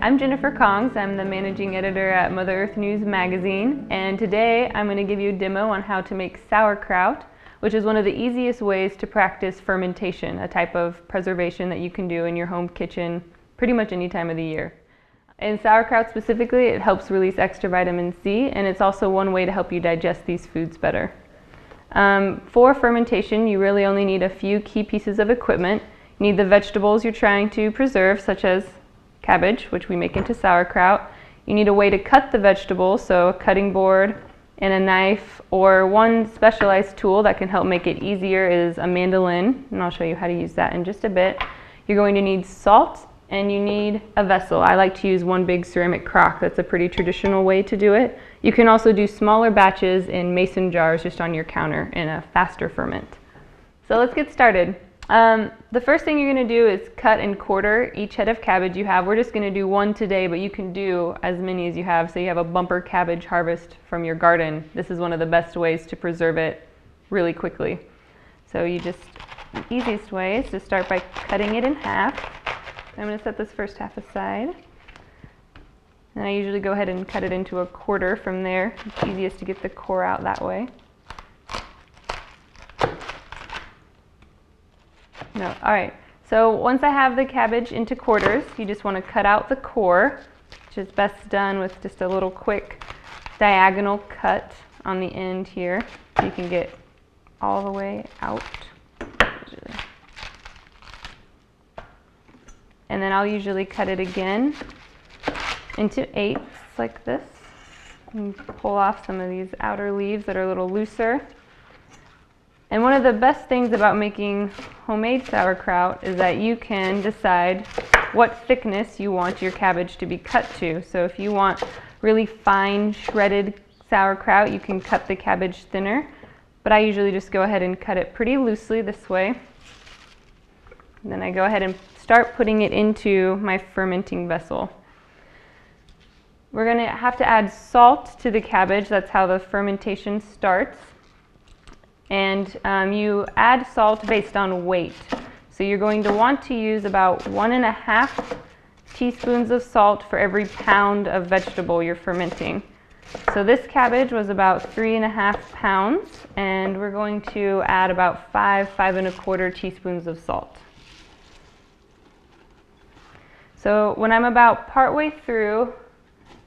I'm Jennifer Kongs. I'm the managing editor at Mother Earth News magazine, and today I'm going to give you a demo on how to make sauerkraut, which is one of the easiest ways to practice fermentation, a type of preservation that you can do in your home kitchen pretty much any time of the year. In sauerkraut specifically, it helps release extra vitamin C, and it's also one way to help you digest these foods better. For fermentation, you really only need a few key pieces of equipment. You need the vegetables you're trying to preserve, such as cabbage, which we make into sauerkraut. You need a way to cut the vegetables, so a cutting board and a knife, or one specialized tool that can help make it easier is a mandolin, and I'll show you how to use that in just a bit. You're going to need salt, and you need a vessel. I like to use one big ceramic crock. That's a pretty traditional way to do it. You can also do smaller batches in mason jars just on your counter in a faster ferment. So let's get started. The first thing you're going to do is cut and quarter each head of cabbage you have. We're just going to do one today, but you can do as many as you have. So you have a bumper cabbage harvest from your garden. This is one of the best ways to preserve it really quickly. So the easiest way is to start by cutting it in half. I'm going to set this first half aside. And I usually go ahead and cut it into a quarter from there. It's easiest to get the core out that way. No, alright, so once I have the cabbage into quarters, you just want to cut out the core, which is best done with just a little quick diagonal cut on the end here, so you can get all the way out. And then I'll usually cut it again into eighths like this, and pull off some of these outer leaves that are a little looser. And one of the best things about making homemade sauerkraut is that you can decide what thickness you want your cabbage to be cut to. So if you want really fine shredded sauerkraut, you can cut the cabbage thinner. But I usually just go ahead and cut it pretty loosely this way. And then I go ahead and start putting it into my fermenting vessel. We're going to have to add salt to the cabbage. That's how the fermentation starts. And you add salt based on weight. So you're going to want to use about 1.5 teaspoons of salt for every pound of vegetable you're fermenting. So this cabbage was about 3.5 pounds, and we're going to add about 5.25 teaspoons of salt. So when I'm about partway through,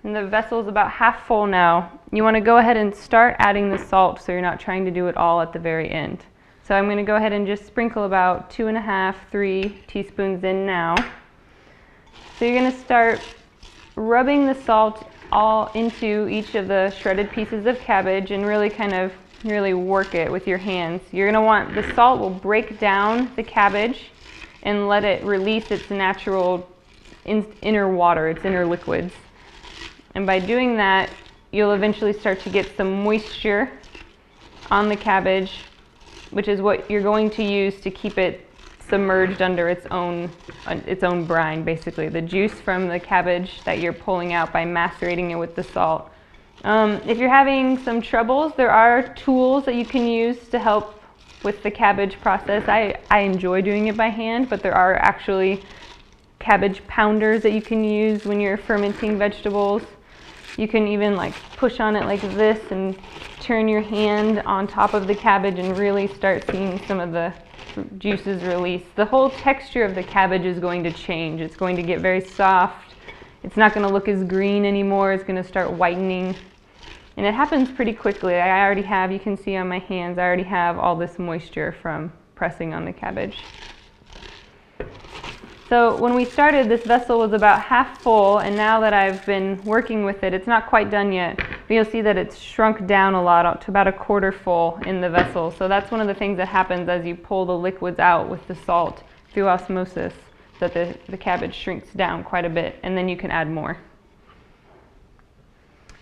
and the vessel is about half full now, you want to go ahead and start adding the salt so you're not trying to do it all at the very end. So I'm going to go ahead and just sprinkle about 2.5, 3 teaspoons in now. So you're going to start rubbing the salt all into each of the shredded pieces of cabbage and really work it with your hands. You're going to want, the salt will break down the cabbage and let it release its natural inner water, its inner liquids. And by doing that, you'll eventually start to get some moisture on the cabbage, which is what you're going to use to keep it submerged under its own brine, basically. The juice from the cabbage that you're pulling out by macerating it with the salt. If you're having some troubles, there are tools that you can use to help with the cabbage process. I enjoy doing it by hand, but there are actually cabbage pounders that you can use when you're fermenting vegetables. You can even push on it like this and turn your hand on top of the cabbage and really start seeing some of the juices release. The whole texture of the cabbage is going to change. It's going to get very soft. It's not going to look as green anymore. It's going to start whitening. And it happens pretty quickly. I already have, you can see on my hands, I already have all this moisture from pressing on the cabbage. So when we started, this vessel was about half full, and now that I've been working with it, it's not quite done yet, but you'll see that it's shrunk down a lot to about 1/4 full in the vessel. So that's one of the things that happens as you pull the liquids out with the salt through osmosis, that the cabbage shrinks down quite a bit, and then you can add more.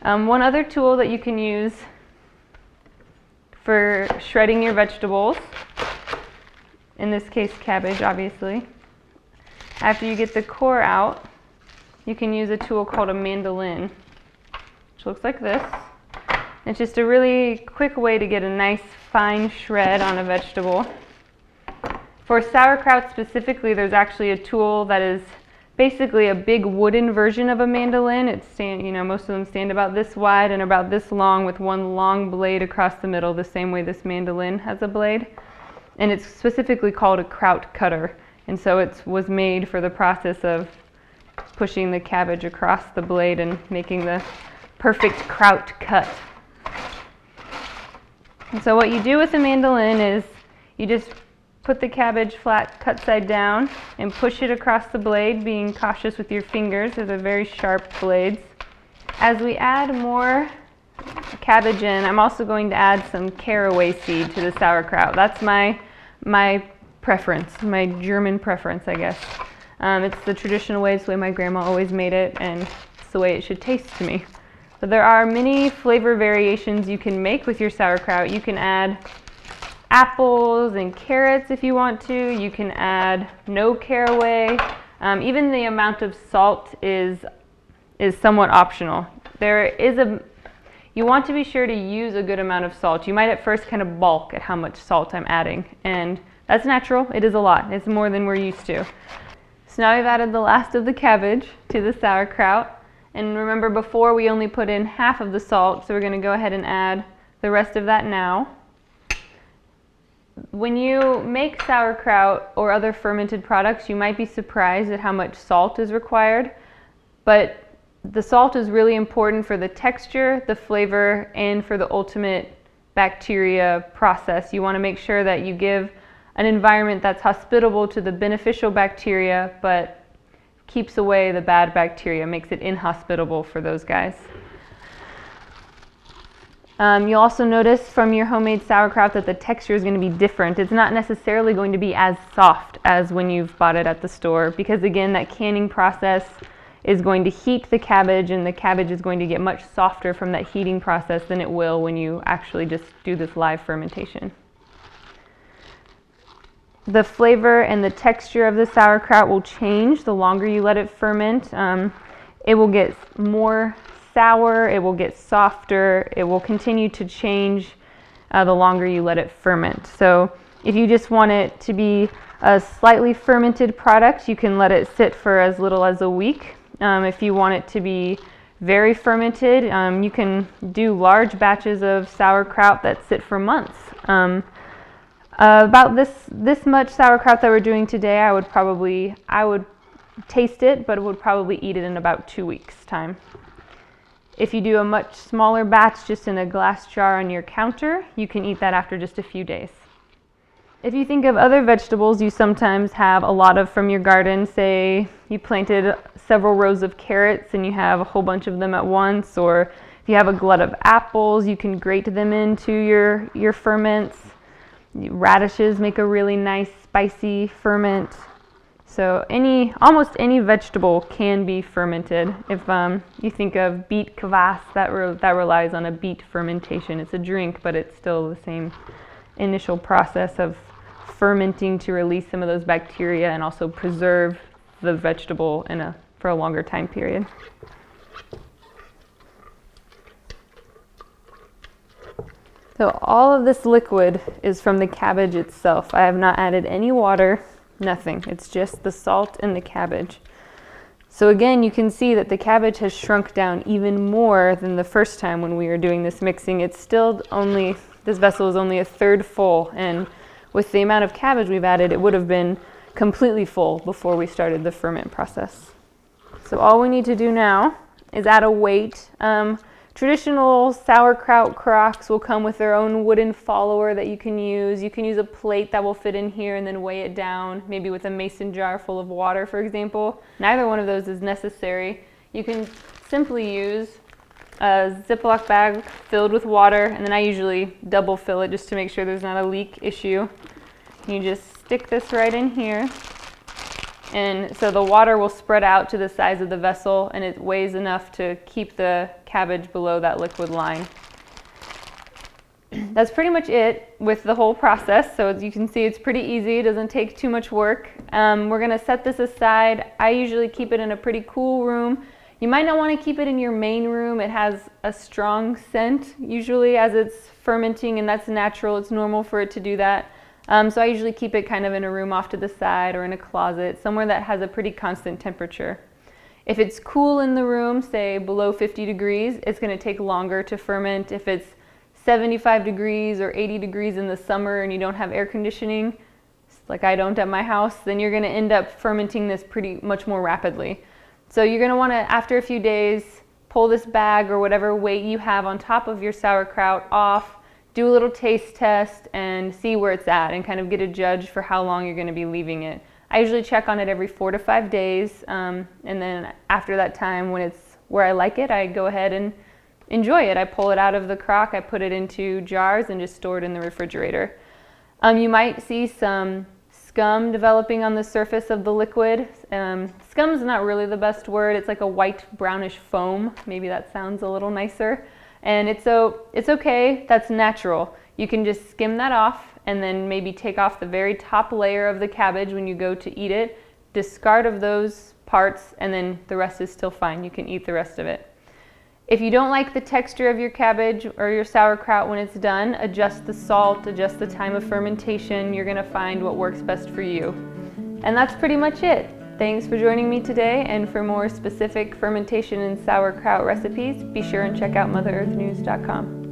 One other tool that you can use for shredding your vegetables, in this case cabbage obviously, after you get the core out, you can use a tool called a mandolin, which looks like this. It's just a really quick way to get a nice fine shred on a vegetable. For sauerkraut specifically, there's actually a tool that is basically a big wooden version of a mandolin. Most of them stand about this wide and about this long with one long blade across the middle, the same way this mandolin has a blade. And it's specifically called a kraut cutter. And so it was made for the process of pushing the cabbage across the blade and making the perfect kraut cut. And so what you do with the mandolin is you just put the cabbage flat, cut side down, and push it across the blade, being cautious with your fingers. They're very sharp blades. As we add more cabbage in, I'm also going to add some caraway seed to the sauerkraut. That's my preference, my German preference, I guess. It's the traditional way, it's the way my grandma always made it, and it's the way it should taste to me. But there are many flavor variations you can make with your sauerkraut. You can add apples and carrots if you want to. You can add no caraway. Even the amount of salt is somewhat optional. You want to be sure to use a good amount of salt. You might at first kind of balk at how much salt I'm adding, and that's natural. It is a lot. It's more than we're used to. So now we've added the last of the cabbage to the sauerkraut. And remember, before we only put in half of the salt, so we're going to go ahead and add the rest of that now. When you make sauerkraut or other fermented products, you might be surprised at how much salt is required, but the salt is really important for the texture, the flavor, and for the ultimate bacteria process. You want to make sure that you give an environment that's hospitable to the beneficial bacteria, but keeps away the bad bacteria, makes it inhospitable for those guys. You'll also notice from your homemade sauerkraut that the texture is going to be different. It's not necessarily going to be as soft as when you've bought it at the store, because again, that canning process is going to heat the cabbage, and the cabbage is going to get much softer from that heating process than it will when you actually just do this live fermentation. The flavor and the texture of the sauerkraut will change the longer you let it ferment. It will get more sour, it will get softer, it will continue to change the longer you let it ferment. So if you just want it to be a slightly fermented product, you can let it sit for as little as a week. If you want it to be very fermented, you can do large batches of sauerkraut that sit for months. About this much sauerkraut that we're doing today, I would taste it, but would probably eat it in about 2 weeks' time. If you do a much smaller batch just in a glass jar on your counter, you can eat that after just a few days. If you think of other vegetables you sometimes have a lot of from your garden, say you planted several rows of carrots and you have a whole bunch of them at once, or if you have a glut of apples, you can grate them into your ferments. Radishes make a really nice spicy ferment. So almost any vegetable can be fermented. If you think of beet kvass, that relies on a beet fermentation. It's a drink, but it's still the same initial process of fermenting to release some of those bacteria and also preserve the vegetable for a longer time period. So all of this liquid is from the cabbage itself. I have not added any water, nothing. It's just the salt and the cabbage. So again, you can see that the cabbage has shrunk down even more than the first time when we were doing this mixing. This vessel is only a third full, and with the amount of cabbage we've added, it would have been completely full before we started the ferment process. So all we need to do now is add a weight. Traditional sauerkraut crocks will come with their own wooden follower that you can use. You can use a plate that will fit in here and then weigh it down, maybe with a mason jar full of water, for example. Neither one of those is necessary. You can simply use a Ziploc bag filled with water, and then I usually double fill it just to make sure there's not a leak issue. You just stick this right in here, and so the water will spread out to the size of the vessel, and it weighs enough to keep the cabbage below that liquid line. That's pretty much it with the whole process. So as you can see, it's pretty easy. It doesn't take too much work. We're going to set this aside. I usually keep it in a pretty cool room. You might not want to keep it in your main room. It has a strong scent usually as it's fermenting, and that's natural. It's normal for it to do that. So I usually keep it kind of in a room off to the side or in a closet, somewhere that has a pretty constant temperature. If it's cool in the room, say below 50 degrees, it's going to take longer to ferment. If it's 75 degrees or 80 degrees in the summer and you don't have air conditioning, like I don't at my house, then you're going to end up fermenting this pretty much more rapidly. So you're going to want to, after a few days, pull this bag or whatever weight you have on top of your sauerkraut off, do a little taste test and see where it's at and kind of get a judge for how long you're going to be leaving it. I usually check on it every 4 to 5 days, and then after that time, when it's where I like it, I go ahead and enjoy it. I pull it out of the crock, I put it into jars and just store it in the refrigerator. You might see some scum developing on the surface of the liquid. Scum is not really the best word. It's like a white brownish foam. Maybe that sounds a little nicer. And it's okay. That's natural. You can just skim that off and then maybe take off the very top layer of the cabbage when you go to eat it. Discard of those parts, and then the rest is still fine. You can eat the rest of it. If you don't like the texture of your cabbage or your sauerkraut when it's done, adjust the salt, adjust the time of fermentation. You're going to find what works best for you. And that's pretty much it. Thanks for joining me today, and for more specific fermentation and sauerkraut recipes, be sure and check out MotherEarthNews.com.